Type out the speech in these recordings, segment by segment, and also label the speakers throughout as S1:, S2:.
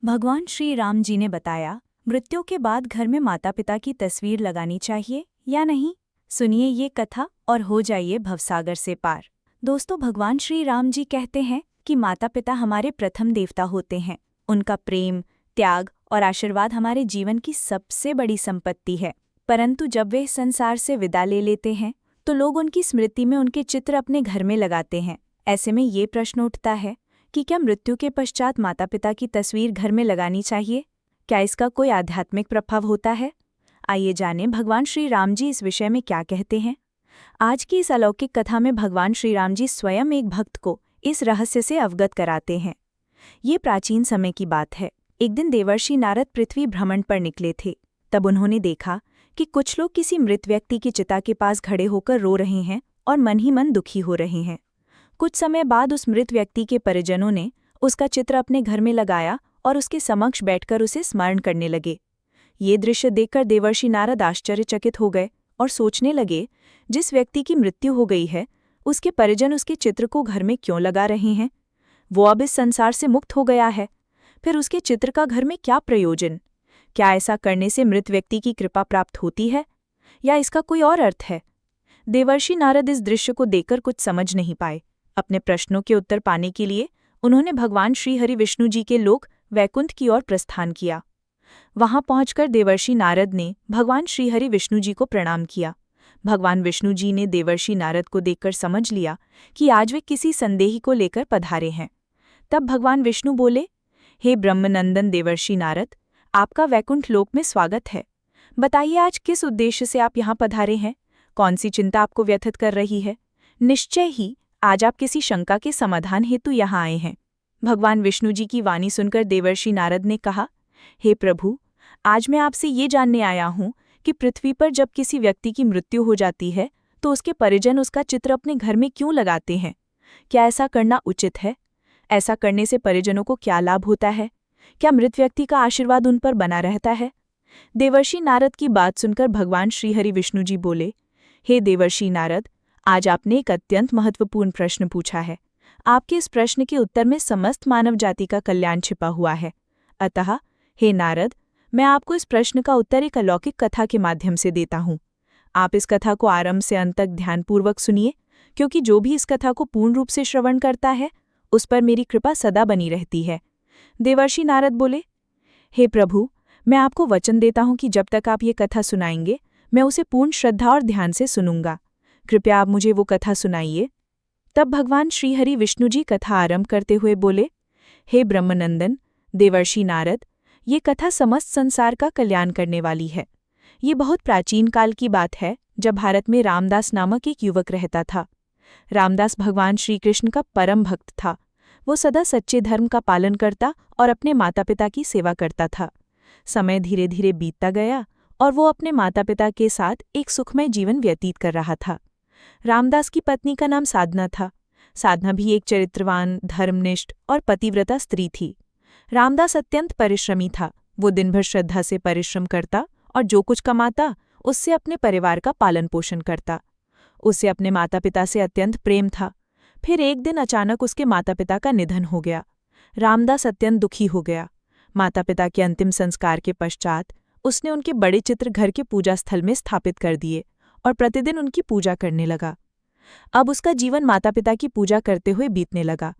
S1: भगवान श्री राम जी ने बताया, मृत्यु के बाद घर में माता पिता की तस्वीर लगानी चाहिए या नहीं। सुनिए ये कथा और हो जाइए भवसागर से पार। दोस्तों, भगवान श्री राम जी कहते हैं कि माता पिता हमारे प्रथम देवता होते हैं। उनका प्रेम, त्याग और आशीर्वाद हमारे जीवन की सबसे बड़ी संपत्ति है। परंतु जब वे इस संसार से विदा ले लेते हैं तो लोग उनकी स्मृति में उनके चित्र अपने घर में लगाते हैं। ऐसे में ये प्रश्न उठता है कि क्या मृत्यु के पश्चात माता पिता की तस्वीर घर में लगानी चाहिए? क्या इसका कोई आध्यात्मिक प्रभाव होता है? आइए जानें भगवान श्री राम जी इस विषय में क्या कहते हैं। आज की इस अलौकिक कथा में भगवान श्री राम जी स्वयं एक भक्त को इस रहस्य से अवगत कराते हैं। ये प्राचीन समय की बात है। एक दिन देवर्षि नारद पृथ्वी भ्रमण पर निकले थे। तब उन्होंने देखा कि कुछ लोग किसी मृत व्यक्ति की चिता के पास खड़े होकर रो रहे हैं और मन ही मन दुखी हो रहे हैं। कुछ समय बाद उस मृत व्यक्ति के परिजनों ने उसका चित्र अपने घर में लगाया और उसके समक्ष बैठकर उसे स्मरण करने लगे। ये दृश्य देखकर देवर्षि नारद आश्चर्यचकित हो गए और सोचने लगे, जिस व्यक्ति की मृत्यु हो गई है उसके परिजन उसके चित्र को घर में क्यों लगा रहे हैं? वो अब इस संसार से मुक्त हो गया है, फिर उसके चित्र का घर में क्या प्रयोजन? क्या ऐसा करने से मृत व्यक्ति की कृपा प्राप्त होती है या इसका कोई और अर्थ है? देवर्षि नारद इस दृश्य को देखकर कुछ समझ नहीं पाए। अपने प्रश्नों के उत्तर पाने के लिए उन्होंने भगवान श्री हरि विष्णु जी के लोक वैकुंठ की ओर प्रस्थान किया। वहां पहुंचकर देवर्षि नारद ने भगवान श्री हरि विष्णु जी को प्रणाम किया। भगवान विष्णु जी ने देवर्षि नारद को देखकर समझ लिया कि आज वे किसी संदेही को लेकर पधारे हैं। तब भगवान विष्णु बोले, हे ब्रह्मनंदन देवर्षि नारद, आपका वैकुंठ लोक में स्वागत है। बताइए आज किस उद्देश्य से आप यहाँ पधारे हैं? कौन सी चिंता आपको व्यथित कर रही है? निश्चय ही आज आप किसी शंका के समाधान हेतु यहाँ आए हैं। भगवान विष्णु जी की वाणी सुनकर देवर्षि नारद ने कहा, हे प्रभु, आज मैं आपसे ये जानने आया हूँ कि पृथ्वी पर जब किसी व्यक्ति की मृत्यु हो जाती है तो उसके परिजन उसका चित्र अपने घर में क्यों लगाते हैं? क्या ऐसा करना उचित है? ऐसा करने से परिजनों को क्या लाभ होता है? क्या मृत व्यक्ति का आशीर्वाद उन पर बना रहता है? देवर्षि नारद की बात सुनकर भगवान श्रीहरि विष्णु जी बोले, हे देवर्षि नारद, आज आपने एक अत्यंत महत्वपूर्ण प्रश्न पूछा है। आपके इस प्रश्न के उत्तर में समस्त मानव जाति का कल्याण छिपा हुआ है। अतः हे नारद, मैं आपको इस प्रश्न का उत्तर एक अलौकिक कथा के माध्यम से देता हूँ। आप इस कथा को आरंभ से अंत तक ध्यानपूर्वक सुनिए, क्योंकि जो भी इस कथा को पूर्ण रूप से श्रवण करता है उस पर मेरी कृपा सदा बनी रहती है। देवर्षि नारद बोले, हे प्रभु, मैं आपको वचन देता हूँ कि जब तक आप ये कथा सुनाएंगे मैं उसे पूर्ण श्रद्धा और ध्यान से सुनूंगा। कृपया आप मुझे वो कथा सुनाइए। तब भगवान श्रीहरि विष्णु जी कथा आरंभ करते हुए बोले, हे ब्रह्मनंदन देवर्षि नारद, ये कथा समस्त संसार का कल्याण करने वाली है। ये बहुत प्राचीन काल की बात है, जब भारत में रामदास नामक एक युवक रहता था। रामदास भगवान श्री कृष्ण का परम भक्त था। वो सदा सच्चे धर्म का पालन करता और अपने माता पिता की सेवा करता था। समय धीरे धीरे बीतता गया और वो अपने माता पिता के साथ एक सुखमय जीवन व्यतीत कर रहा था। रामदास की पत्नी का नाम साधना था। साधना भी एक चरित्रवान, धर्मनिष्ठ और पतिव्रता स्त्री थी। रामदास अत्यंत परिश्रमी था। वो दिन भर श्रद्धा से परिश्रम करता और जो कुछ कमाता उससे अपने परिवार का पालन पोषण करता। उसे अपने माता पिता से अत्यंत प्रेम था। फिर एक दिन अचानक उसके माता पिता का निधन हो गया। रामदास अत्यंत दुखी हो गया। माता पिता के अंतिम संस्कार के पश्चात उसने उनके बड़े चित्र घर के पूजा स्थल में स्थापित कर दिए और प्रतिदिन उनकी पूजा करने लगा। अब उसका जीवन माता पिता की पूजा करते हुए बीतने लगा।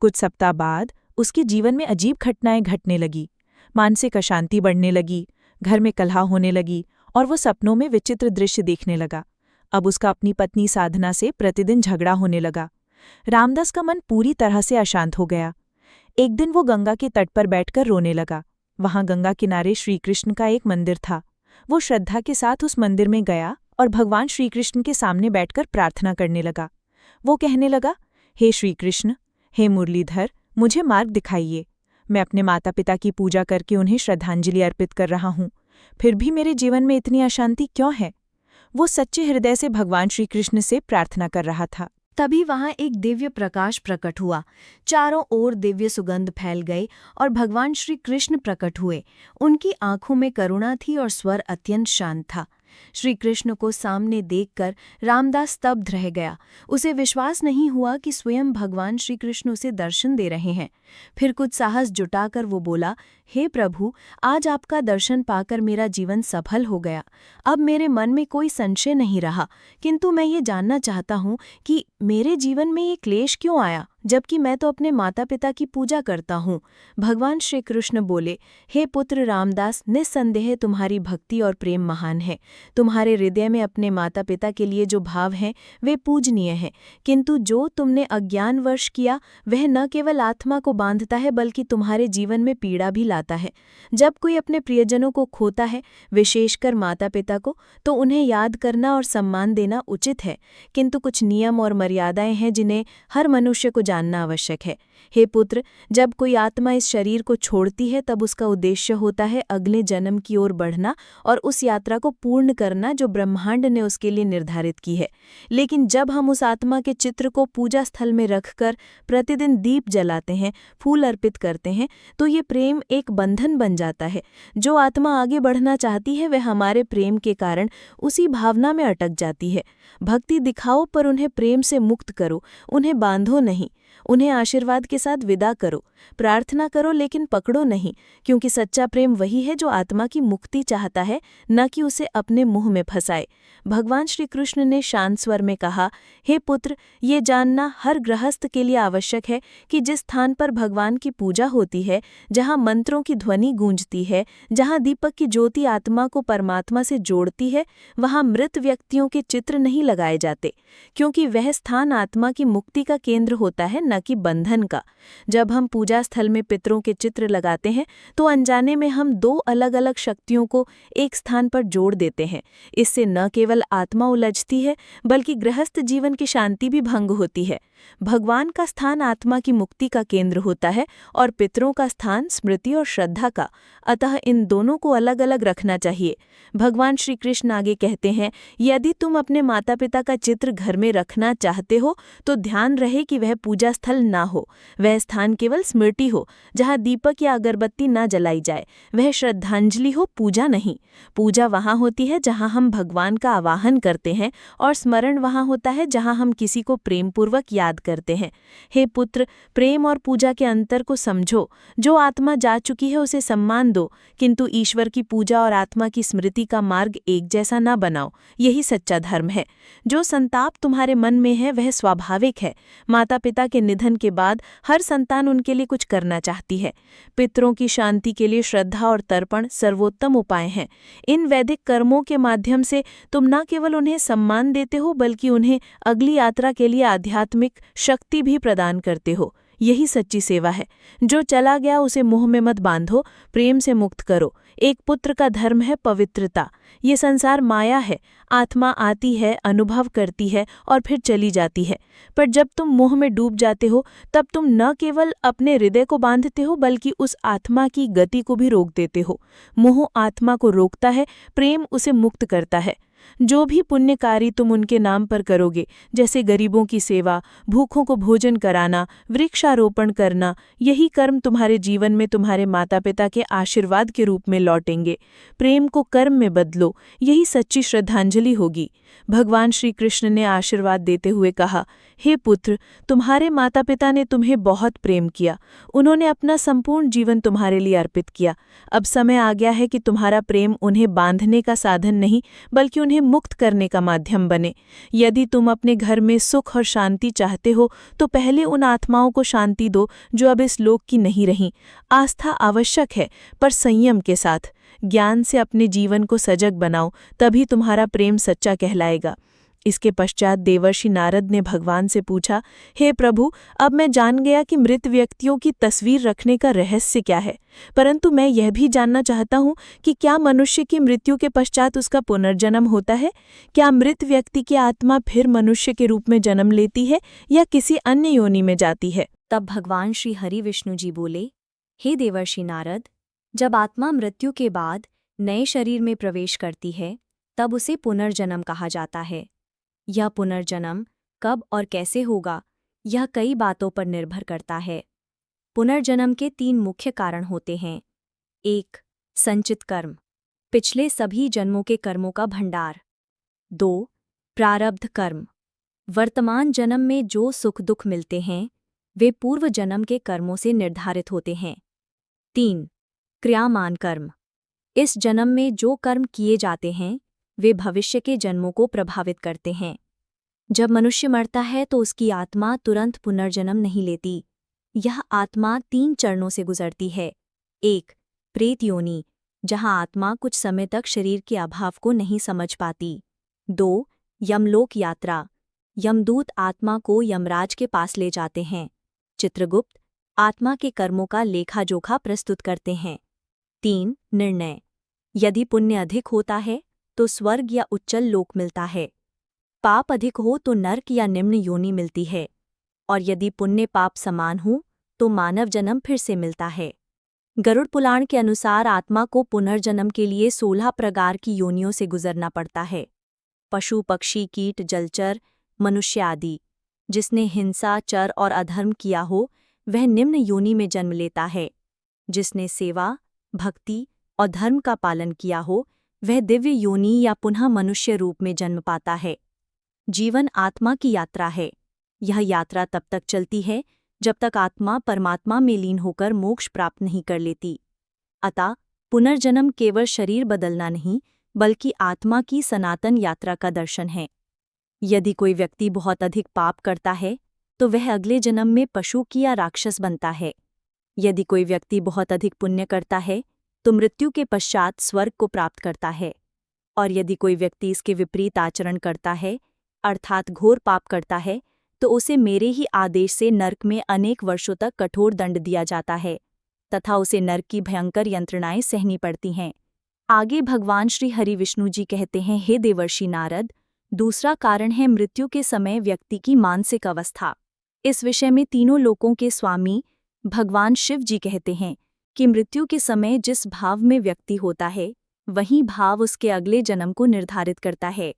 S1: कुछ सप्ताह बाद उसके जीवन में अजीब घटनाएं घटने लगी। मानसिक अशांति बढ़ने लगी, घर में कलह होने लगी और वो सपनों में विचित्र दृश्य देखने लगा। अब उसका अपनी पत्नी साधना से प्रतिदिन झगड़ा होने लगा। रामदास का मन पूरी तरह से अशांत हो गया। एक दिन वो गंगा के तट पर बैठकर रोने लगा। वहां गंगा किनारे श्रीकृष्ण का एक मंदिर था। वो श्रद्धा के साथ उस मंदिर में गया और भगवान श्रीकृष्ण के सामने बैठकर प्रार्थना करने लगा। वो कहने लगा, हे श्रीकृष्ण, हे मुरलीधर, मुझे मार्ग दिखाइए। मैं अपने माता पिता की पूजा करके उन्हें श्रद्धांजलि अर्पित कर रहा हूँ, फिर भी मेरे जीवन में इतनी अशांति क्यों है? वो सच्चे हृदय से भगवान श्रीकृष्ण से प्रार्थना कर रहा था।
S2: तभी वहां एक दिव्य प्रकाश प्रकट हुआ। चारों ओर दिव्य सुगंध फैल गई और भगवान श्री कृष्ण प्रकट हुए। उनकी आंखों में करुणा थी और स्वर अत्यंत शांत था। श्री कृष्ण को सामने देखकर रामदास स्तब्ध रह गया। उसे विश्वास नहीं हुआ कि स्वयं भगवान श्री कृष्ण उसे दर्शन दे रहे हैं। फिर कुछ साहस जुटाकर वो बोला, हे प्रभु, आज आपका दर्शन पाकर मेरा जीवन सफल हो गया। अब मेरे मन में कोई संशय नहीं रहा, किंतु मैं ये जानना चाहता हूँ कि मेरे जीवन में ये क्लेश क्यों आया, जबकि मैं तो अपने माता पिता की पूजा करता हूँ। भगवान श्री कृष्ण बोले, हे पुत्र रामदास, निस्संदेह तुम्हारी भक्ति और प्रेम महान है। तुम्हारे हृदय में अपने माता पिता के लिए जो भाव हैं वे पूजनीय हैं, किंतु जो तुमने अज्ञानवश किया वह न केवल आत्मा को बांधता है बल्कि तुम्हारे जीवन में पीड़ा भी लाता है। जब कोई अपने प्रियजनों को खोता है, विशेषकर माता पिता को, तो उन्हें याद करना और सम्मान देना उचित है, किंतु कुछ नियम और मर्यादाएं हैं जिन्हें हर मनुष्य को जानना आवश्यक है। हे पुत्र, जब कोई आत्मा इस शरीर को छोड़ती है तब उसका उद्देश्य होता है अगले जन्म की ओर बढ़ना और उस यात्रा को पूर्ण करना जो ब्रह्मांड ने उसके लिए निर्धारित की है। लेकिन जब हम उस आत्मा के चित्र को पूजा स्थल में रखकर प्रतिदिन दीप जलाते हैं, फूल अर्पित करते हैं, तो ये प्रेम एक बंधन बन जाता है। जो आत्मा आगे बढ़ना चाहती है वह हमारे प्रेम के कारण उसी भावना में अटक जाती है। भक्ति दिखाओ पर उन्हें प्रेम से मुक्त करो, उन्हें बांधो नहीं। उन्हें आशीर्वाद के साथ विदा करो, प्रार्थना करो लेकिन पकड़ो नहीं, क्योंकि सच्चा प्रेम वही है जो आत्मा की मुक्ति चाहता है, न कि उसे अपने मुंह में फंसाए। भगवान श्री कृष्ण ने शांत स्वर में कहा, हे पुत्र, ये जानना हर गृहस्थ के लिए आवश्यक है कि जिस स्थान पर भगवान की पूजा होती है, जहाँ मंत्रों की ध्वनि गूंजती है, जहाँ दीपक की ज्योति आत्मा को परमात्मा से जोड़ती है, वहाँ मृत व्यक्तियों के चित्र नहीं लगाए जाते, क्योंकि वह स्थान आत्मा की मुक्ति का केंद्र होता है, न कि बंधन का। जब हम पूजा स्थल में पितरों के चित्र लगाते हैं तो अनजाने में हम दो अलग अलग शक्तियों को एक स्थान पर जोड़ देते हैं। इससे न केवल आत्मा उलझती है बल्कि गृहस्थ जीवन की शांति भी भंग होती है। भगवान का स्थान आत्मा की मुक्ति का केंद्र होता है और पितरों का स्थान स्मृति और श्रद्धा का, अतः इन दोनों को अलग अलग रखना चाहिए। भगवान श्री कृष्ण आगे कहते हैं, यदि तुम अपने माता पिता का चित्र घर में रखना चाहते हो तो ध्यान रहे कि वह पूजा स्थल ना हो, वह स्थान केवल स्मृति हो, जहाँ दीपक या अगरबत्ती न जलाई जाए। वह श्रद्धांजलि हो, पूजा नहीं। पूजा वहाँ होती है जहाँ हम भगवान का आवाहन करते हैं और स्मरण वहाँ होता है जहाँ हम किसी को प्रेमपूर्वक याद करते हैं। हे पुत्र, प्रेम और पूजा के अंतर को समझो। जो आत्मा जा चुकी है उसे सम्मान दो, किंतु ईश्वर की पूजा और आत्मा की स्मृति का मार्ग एक जैसा न बनाओ। यही सच्चा धर्म है। जो संताप तुम्हारे मन में है वह स्वाभाविक है। माता पिता के निधन के बाद हर संतान उनके लिए कुछ करना चाहती है। पितरों की शांति के लिए श्रद्धा और तर्पण सर्वोत्तम उपाय हैं। इन वैदिक कर्मों के माध्यम से तुम न केवल उन्हें सम्मान देते हो बल्कि उन्हें अगली यात्रा के लिए आध्यात्मिक शक्ति भी प्रदान करते हो। यही सच्ची सेवा है। जो चला गया उसे मुंह में मत बांधो, प्रेम से मुक्त करो। एक पुत्र का धर्म है पवित्रता। ये संसार माया है। आत्मा आती है, अनुभव करती है और फिर चली जाती है, पर जब तुम मोह में डूब जाते हो तब तुम न केवल अपने हृदय को बांधते हो बल्कि उस आत्मा की गति को भी रोक देते हो। मोह आत्मा को रोकता है, प्रेम उसे मुक्त करता है। जो भी पुण्य कार्य तुम उनके नाम पर करोगे, जैसे गरीबों की सेवा, भूखों को भोजन कराना, वृक्षारोपण करना, यही कर्म तुम्हारे जीवन में तुम्हारे माता पिता के आशीर्वाद के रूप में लौटेंगे। प्रेम को कर्म में बदलो, यही सच्ची श्रद्धांजलि होगी। भगवान श्री कृष्ण ने आशीर्वाद देते हुए कहा, हे पुत्र, तुम्हारे माता पिता ने तुम्हें बहुत प्रेम किया। उन्होंने अपना संपूर्ण जीवन तुम्हारे लिए अर्पित किया। अब समय आ गया है कि तुम्हारा प्रेम उन्हें बांधने का साधन नहीं बल्कि उन्हें मुक्त करने का माध्यम बने। यदि तुम अपने घर में सुख और शांति चाहते हो तो पहले उन आत्माओं को शांति दो जो अब इस लोक की नहीं रहीं। आस्था आवश्यक है पर संयम के साथ। ज्ञान से अपने जीवन को सजग बनाओ, तभी तुम्हारा प्रेम सच्चा कहलाएगा। इसके पश्चात देवर्षि नारद ने भगवान से पूछा, हे प्रभु, अब मैं जान गया कि मृत व्यक्तियों की तस्वीर रखने का रहस्य क्या है, परंतु मैं यह भी जानना चाहता हूँ कि क्या मनुष्य की मृत्यु के पश्चात उसका पुनर्जन्म होता है? क्या मृत व्यक्ति की आत्मा फिर मनुष्य के रूप में जन्म लेती है या किसी अन्य योनि में जाती है?
S1: तब भगवान श्री हरि विष्णु जी बोले, हे देवर्षि नारद, जब आत्मा मृत्यु के बाद नए शरीर में प्रवेश करती है तब उसे पुनर्जन्म कहा जाता है। यह पुनर्जन्म कब और कैसे होगा, यह कई बातों पर निर्भर करता है। पुनर्जन्म के 3 मुख्य कारण होते हैं। 1. संचित कर्म। पिछले सभी जन्मों के कर्मों का भंडार। 2. प्रारब्ध कर्म। वर्तमान जन्म में जो सुख दुख मिलते हैं वे पूर्व जन्म के कर्मों से निर्धारित होते हैं। 3. क्रियामान कर्म। इस जन्म में जो कर्म किए जाते हैं वे भविष्य के जन्मों को प्रभावित करते हैं। जब मनुष्य मरता है तो उसकी आत्मा तुरंत पुनर्जन्म नहीं लेती। यह आत्मा 3 चरणों से गुजरती है। 1. प्रेत योनि, जहां आत्मा कुछ समय तक शरीर के अभाव को नहीं समझ पाती। 2. यमलोक यात्रा। यमदूत आत्मा को यमराज के पास ले जाते हैं। चित्रगुप्त आत्मा के कर्मों का लेखा जोखा प्रस्तुत करते हैं। 3. निर्णय। यदि पुण्य अधिक होता है तो स्वर्ग या उच्चल लोक मिलता है। पाप अधिक हो तो नर्क या निम्न योनि मिलती है। और यदि पुण्य पाप समान हो तो मानव जन्म फिर से मिलता है। गरुड़ पुराण के अनुसार आत्मा को पुनर्जन्म के लिए 16 प्रकार की योनियों से गुजरना पड़ता है। पशु पक्षी कीट जलचर मनुष्य आदि। जिसने हिंसा चर और अधर्म किया हो वह निम्न योनि में जन्म लेता है। जिसने सेवा भक्ति और धर्म का पालन किया हो वह दिव्य योनि या पुनः मनुष्य रूप में जन्म पाता है। जीवन आत्मा की यात्रा है। यह यात्रा तब तक चलती है जब तक आत्मा परमात्मा में लीन होकर मोक्ष प्राप्त नहीं कर लेती। अतः पुनर्जन्म केवल शरीर बदलना नहीं बल्कि आत्मा की सनातन यात्रा का दर्शन है। यदि कोई व्यक्ति बहुत अधिक पाप करता है तो वह अगले जन्म में पशु की या राक्षस बनता है। यदि कोई व्यक्ति बहुत अधिक पुण्य करता है तो मृत्यु के पश्चात स्वर्ग को प्राप्त करता है। और यदि कोई व्यक्ति इसके विपरीत आचरण करता है अर्थात घोर पाप करता है तो उसे मेरे ही आदेश से नर्क में अनेक वर्षों तक कठोर दंड दिया जाता है तथा उसे नर्क की भयंकर यंत्रणाएं सहनी पड़ती हैं। आगे भगवान श्री हरि विष्णु जी कहते हैं, हे देवर्षि नारद, दूसरा कारण है मृत्यु के समय व्यक्ति की मानसिक अवस्था। इस विषय में तीनों लोकों के स्वामी भगवान शिव जी कहते हैं कि मृत्यु के समय जिस भाव में व्यक्ति होता है वही भाव उसके अगले जन्म को निर्धारित करता है।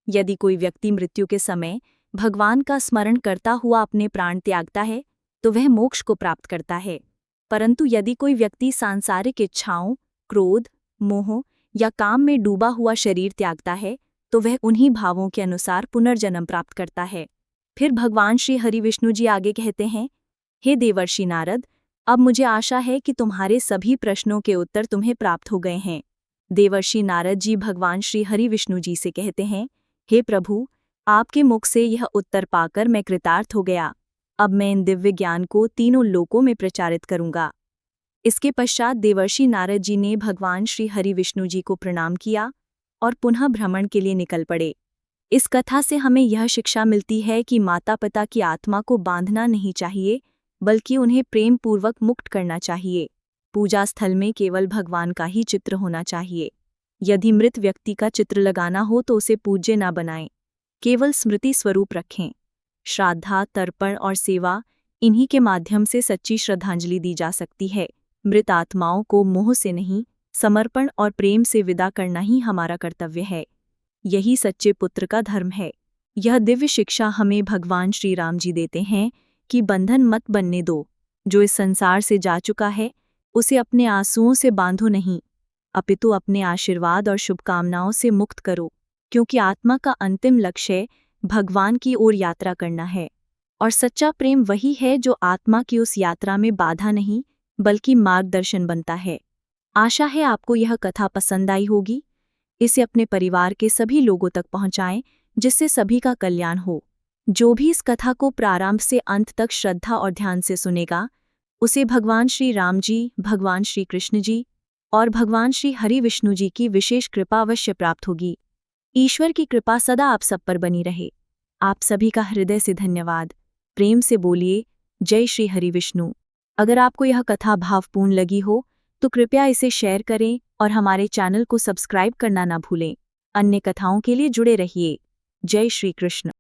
S1: यदि कोई व्यक्ति मृत्यु के समय भगवान का स्मरण करता हुआ अपने प्राण त्यागता है तो वह मोक्ष को प्राप्त करता है। परंतु यदि कोई व्यक्ति सांसारिक इच्छाओं क्रोध मोह या काम में डूबा हुआ शरीर त्यागता है तो वह उन्हीं भावों के अनुसार पुनर्जन्म प्राप्त करता है। फिर भगवान श्री हरि विष्णु जी आगे कहते हैं, हे देवर्षि नारद, अब मुझे आशा है कि तुम्हारे सभी प्रश्नों के उत्तर तुम्हें प्राप्त हो गए हैं। देवर्षि नारद जी भगवान श्री हरि विष्णु जी से कहते हैं, हे प्रभु, आपके मुख से यह उत्तर पाकर मैं कृतार्थ हो गया। अब मैं इन दिव्य ज्ञान को तीनों लोकों में प्रचारित करूंगा। इसके पश्चात देवर्षि नारद जी ने भगवान श्री हरि विष्णु जी को प्रणाम किया और पुनः भ्रमण के लिए निकल पड़े। इस कथा से हमें यह शिक्षा मिलती है कि माता पिता की आत्मा को बांधना नहीं चाहिए बल्कि उन्हें प्रेम पूर्वक मुक्त करना चाहिए। पूजा स्थल में केवल भगवान का ही चित्र होना चाहिए। यदि मृत व्यक्ति का चित्र लगाना हो तो उसे पूज्य न बनाएं, केवल स्मृति स्वरूप रखें। श्राद्धा तर्पण और सेवा इन्हीं के माध्यम से सच्ची श्रद्धांजलि दी जा सकती है। मृत आत्माओं को मोह से नहीं समर्पण और प्रेम से विदा करना ही हमारा कर्तव्य है। यही सच्चे पुत्र का धर्म है। यह दिव्य शिक्षा हमें भगवान श्री राम जी देते हैं कि बंधन मत बनने दो। जो इस संसार से जा चुका है उसे अपने आंसुओं से बांधो नहीं, अपितु अपने आशीर्वाद और शुभकामनाओं से मुक्त करो, क्योंकि आत्मा का अंतिम लक्ष्य भगवान की ओर यात्रा करना है। और सच्चा प्रेम वही है जो आत्मा की उस यात्रा में बाधा नहीं बल्कि मार्गदर्शन बनता है। आशा है आपको यह कथा पसंद आई होगी। इसे अपने परिवार के सभी लोगों तक पहुंचाएं जिससे सभी का कल्याण हो। जो भी इस कथा को प्रारंभ से अंत तक श्रद्धा और ध्यान से सुनेगा उसे भगवान श्री राम जी, भगवान श्री कृष्ण जी और भगवान श्री हरि विष्णु जी की विशेष कृपा अवश्य प्राप्त होगी। ईश्वर की कृपा सदा आप सब पर बनी रहे। आप सभी का हृदय से धन्यवाद। प्रेम से बोलिए जय श्री हरि विष्णु। अगर आपको यह कथा भावपूर्ण लगी हो तो कृपया इसे शेयर करें और हमारे चैनल को सब्सक्राइब करना ना भूलें। अन्य कथाओं के लिए जुड़े रहिए। जय श्री कृष्ण।